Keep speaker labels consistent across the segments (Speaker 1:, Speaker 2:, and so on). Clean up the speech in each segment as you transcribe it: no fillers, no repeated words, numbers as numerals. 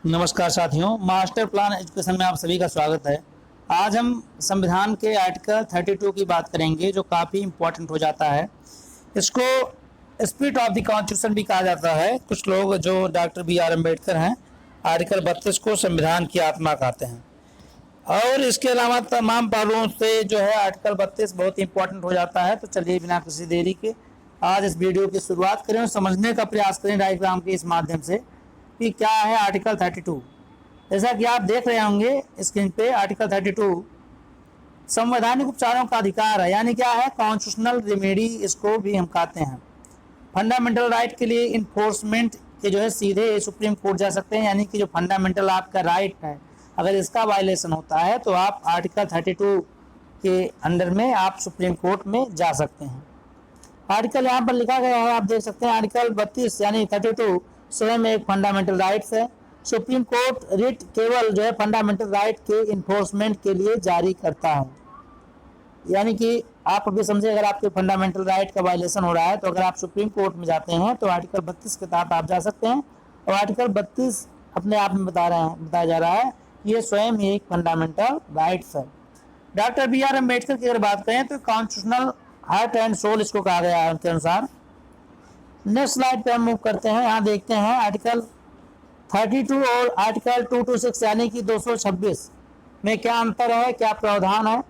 Speaker 1: नमस्कार साथियों, master plan education में आप सभी का स्वागत है। आज हम संविधान के आर्टिकल 32 की बात करेंगे, जो काफ़ी इम्पोर्टेंट हो जाता है। इसको स्पिरिट ऑफ द कॉन्स्टिट्यूशन भी कहा जाता है। कुछ लोग जो डॉक्टर बी.आर. अम्बेडकर हैं, आर्टिकल 32 को संविधान की आत्मा कहते हैं। और इसके अलावा तमाम पहलुओं से जो है आर्टिकल 32 बहुत इंपॉर्टेंट हो जाता है। तो चलिए बिना किसी देरी के आज इस वीडियो की शुरुआत करें और समझने का प्रयास करें डायग्राम के इस माध्यम से कि क्या है आर्टिकल 32। जैसा कि आप देख रहे होंगे स्क्रीन पे, आर्टिकल 32 संवैधानिक उपचारों का अधिकार है, यानी क्या है, कॉन्स्टिट्यूशनल रेमेडी इसको भी हम कहते हैं। फंडामेंटल राइट के लिए इन्फोर्समेंट के जो है सीधे सुप्रीम कोर्ट जा सकते हैं, यानी कि जो फंडामेंटल आपका राइट है अगर इसका वायलेशन होता है तो आप आर्टिकल 32 के अंडर में आप सुप्रीम कोर्ट में जा सकते हैं। आर्टिकल यहाँ पर लिखा गया है, आप देख सकते हैं आर्टिकल 32 यानी 32 स्वयं एक फंडामेंटल राइट्स है। सुप्रीम कोर्ट रिट केवल जो है फंडामेंटल राइट के इन्फोर्समेंट के लिए जारी करता है। यानी कि आप अभी समझे, अगर आपके फंडामेंटल राइट का वायलेशन हो रहा है तो अगर आप सुप्रीम कोर्ट में जाते हैं तो आर्टिकल 32 के तहत आप जा सकते हैं। और आर्टिकल 32 अपने आप में बताया जा रहा है ये स्वयं ही एक फंडामेंटल राइट्स है। Doctor B R. अम्बेडकर की अगर बात करें तो कॉन्स्टिट्यूशनल हार्ट एंड सोल इसको कहा गया है उनके अनुसार। नेक्स्ट स्लाइड पे हम मूव करते हैं। यहाँ देखते हैं आर्टिकल 32 और आर्टिकल 226 यानी कि 226 में क्या अंतर है, क्या प्रावधान है,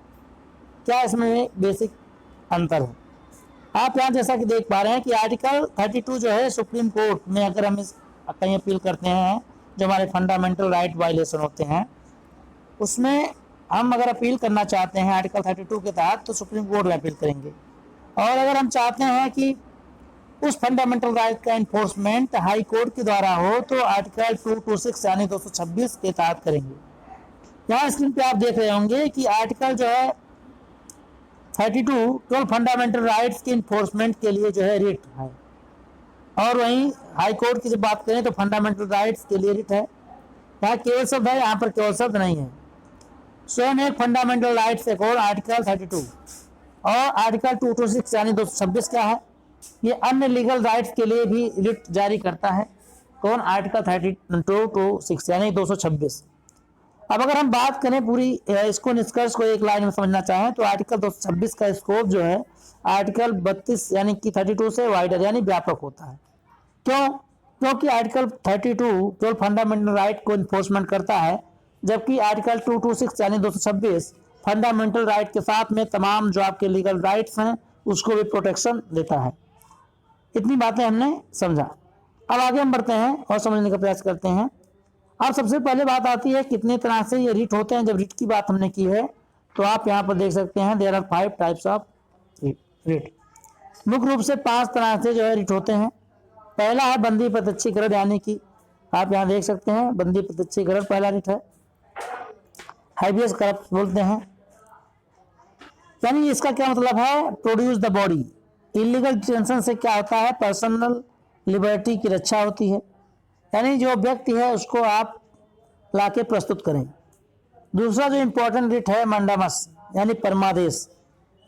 Speaker 1: क्या इसमें बेसिक अंतर है। आप यहाँ जैसा कि देख पा रहे हैं कि आर्टिकल 32 जो है सुप्रीम कोर्ट में अगर हम इस कहीं अपील करते हैं जो हमारे फंडामेंटल राइट वायलेशन होते हैं, उसमें हम अगर अपील करना चाहते हैं आर्टिकल 32 के तहत तो सुप्रीम कोर्ट में अपील करेंगे। और अगर हम चाहते हैं कि उस फंडामेंटल राइट का इन्फोर्समेंट हाई कोर्ट के द्वारा हो तो आर्टिकल 226 यानी 226 के तहत करेंगे। यहाँ स्क्रीन पे आप देख रहे होंगे कि आर्टिकल जो है 32 केवल फंडामेंटल राइट्स के इन्फोर्समेंट के लिए जो है रिट है, और वहीं हाई कोर्ट की जब बात करें तो फंडामेंटल राइट्स के लिए रिट है। यहाँ केवल शब्द है, यहाँ पर केवल शब्द नहीं है। स्वयं एक फंडामेंटल राइट्स एक और आर्टिकल 32 और आर्टिकल 226 यानी 226 क्या है, ये अन्य लीगल राइट्स के लिए भी रिट जारी करता है। कौन? आर्टिकल 32 यानी 226। अब अगर हम बात करें पूरी इसको निष्कर्ष को एक लाइन में समझना चाहें तो आर्टिकल 226 का स्कोप जो है आर्टिकल 32 यानी कि 32 से वाइडर यानी व्यापक होता है। क्यों? क्योंकि आर्टिकल 32 केवल फंडामेंटल राइट को इन्फोर्समेंट करता है, जबकि आर्टिकल 226 यानी 226 फंडामेंटल राइट के साथ में तमाम जो आपके लीगल राइट्स हैं उसको भी प्रोटेक्शन देता है। इतनी बातें हमने समझा। अब आगे हम बढ़ते हैं और समझने का प्रयास करते हैं। अब सबसे पहले बात आती है कितने तरह से ये रिट होते हैं। जब रिट की बात हमने की है तो आप यहाँ पर देख सकते हैं there are 5 types of writ. मुख्य रूप से 5 तरह से जो है रिट होते हैं। पहला है बंदी प्रत्यक्षीकरण, यानी कि आप यहाँ देख सकते हैं बंदी प्रत्यक्षीकरण पहला रिट है। हाइबियस करप्ट बोलते हैं, यानी इसका क्या मतलब है, produce the body. Illegal detention से क्या होता है, पर्सनल लिबर्टी की रक्षा होती है, यानी जो व्यक्ति है उसको आप लाके प्रस्तुत करें। दूसरा जो इंपॉर्टेंट रिट है मंडामस यानी परमादेश।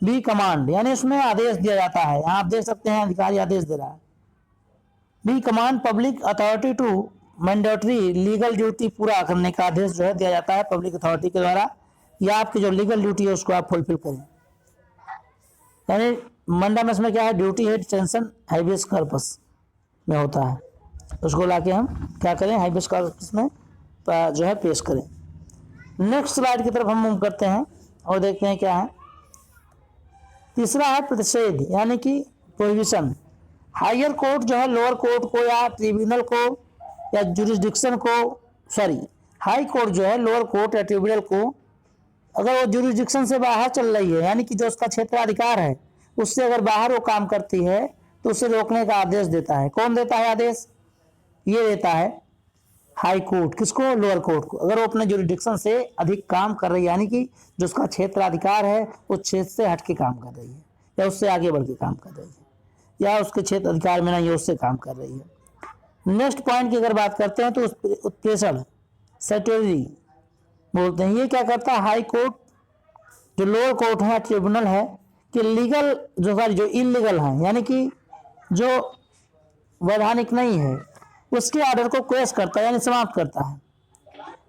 Speaker 1: बी कमांड, यानी उसमें आदेश दिया जाता है। यहाँ आप देख सकते हैं अधिकारी आदेश दे रहा है। Be command public authority to mandatory legal duty पूरा करने का आदेश जो है दिया जाता है पब्लिक अथॉरिटी के द्वारा, या आपकी जो लीगल ड्यूटी है उसको आप फुलफिल करें। यानी मंडामस में क्या है, ड्यूटी है डिटेंशन हाइबियस कॉर्पस में होता है, उसको लाके हम क्या करें, हाइबियस कॉर्पस में जो है पेश करें। नेक्स्ट स्लाइड की तरफ हम मूव करते हैं और देखते हैं क्या है। तीसरा है प्रतिषेध यानी कि प्रोहिबिशन। हायर कोर्ट जो है लोअर कोर्ट को या ट्रिब्यूनल को या जुरिस्डिक्शन को, सॉरी हाई कोर्ट जो है लोअर कोर्ट या ट्रिब्यूनल को, अगर वो जुरिस्डिक्शन से बाहर चल रही है यानी कि जो उसका क्षेत्राधिकार है उससे अगर बाहर वो काम करती है तो उसे रोकने का आदेश देता है। कौन देता है आदेश? ये देता है हाई कोर्ट। किसको? लोअर कोर्ट को। अगर वो अपने जुरिस्डिक्शन से अधिक काम कर रही है, यानी कि जो उसका क्षेत्राधिकार है उस क्षेत्र से हट के काम कर रही है या उससे आगे बढ़ के काम कर रही है, या उसके क्षेत्र अधिकार में नहीं है उससे काम कर रही है। नेक्स्ट पॉइंट की अगर बात करते हैं तो उत्प्रेषण सेटेलरी बोलते हैं। ये क्या करता है, हाई कोर्ट जो लोअर कोर्ट है ट्रिब्यूनल है कि लीगल जो इलीगल है यानी कि जो वैधानिक नहीं है उसके ऑर्डर को क्वेश करता है यानी समाप्त करता है।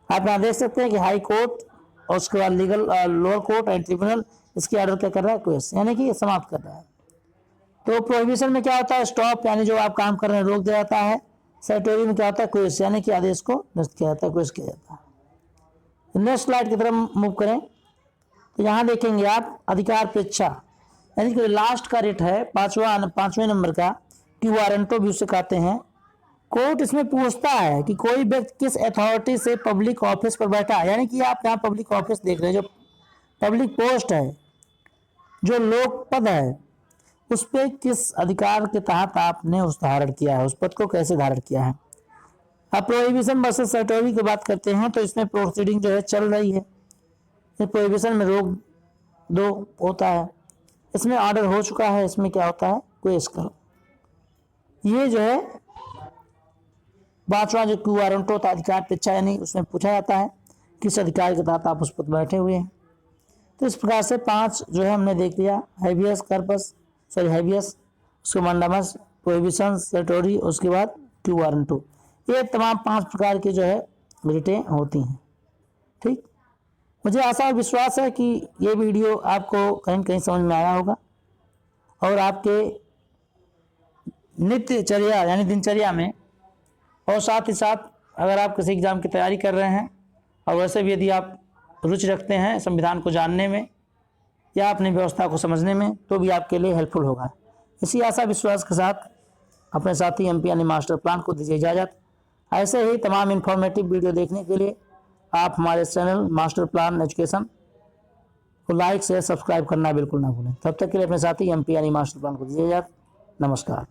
Speaker 1: आप यहाँ देख सकते हैं कि हाई कोर्ट और उसके बाद legal lower court and tribunal इसकी ऑर्डर क्या कर रहा है, क्वेश्चन, यानी कि समाप्त कर रहा है। तो प्रोहिबिशन में क्या होता है, स्टॉप, यानी जो आप काम कर रहे हैं रोक दिया जाता है। सेटोरी में क्या होता है, क्वेश्चन, यानी कि आदेश को निरस्त किया जाता है, क्वेश्चन किया जाता है। नेक्स्ट स्लाइड की तरफ मूव करें तो यहाँ देखेंगे आप अधिकार पेक्षा, यानी कि लास्ट का रेट है पांचवें नंबर का, कि वारंटो भी उसे कहते हैं। कोर्ट इसमें पूछता है कि कोई व्यक्ति किस अथॉरिटी से पब्लिक ऑफिस पर बैठा है, यानी कि आप यहाँ पब्लिक ऑफिस देख रहे हैं, जो पब्लिक पोस्ट है, जो लोक पद है, उस पर किस अधिकार के तहत आपने उस धारण किया है, उस पद को कैसे धारण किया है। अब प्रोहिबिशन वर्सेस सेटोरी की बात करते हैं तो इसमें प्रोसीडिंग जो है चल रही है। प्रोहिबिशन में रोक दो होता है, इसमें ऑर्डर हो चुका है, इसमें क्या होता है, क्वेश करो। ये जो है पांचवा जो क्यू वारंट होता है अधिकार पेक्षा, यानी उसमें पूछा जाता है किस अधिकार के तहत आप उस पर बैठे हुए हैं। तो इस प्रकार से 5 जो है हमने देख लिया, हैबियस कर्पस, हैबियस, उसके मंडामस, प्रोहिबिशन, सेटोरी, उसके बाद क्यू वारंटो, ये तमाम 5 प्रकार की जो है रिटें होती हैं। ठीक, मुझे आशा और विश्वास है कि ये वीडियो आपको कहीं न कहीं समझ में आया होगा और आपके नित्यचर्या यानी दिनचर्या में, और साथ ही साथ अगर आप किसी एग्ज़ाम की तैयारी कर रहे हैं और वैसे भी यदि आप रुचि रखते हैं संविधान को जानने में या अपनी व्यवस्था को समझने में, तो भी आपके लिए हेल्पफुल होगा। इसी आशा विश्वास के साथ अपने साथी एमपी यानी मास्टर प्लान को दीजिए इजाज़त। ऐसे ही तमाम इन्फॉर्मेटिव वीडियो देखने के लिए आप हमारे चैनल मास्टर प्लान एजुकेशन को लाइक शेयर सब्सक्राइब करना बिल्कुल ना भूलें। तब तक के लिए अपने साथी एमपी यानी मास्टर प्लान को दीजिए इजाज़त। नमस्कार।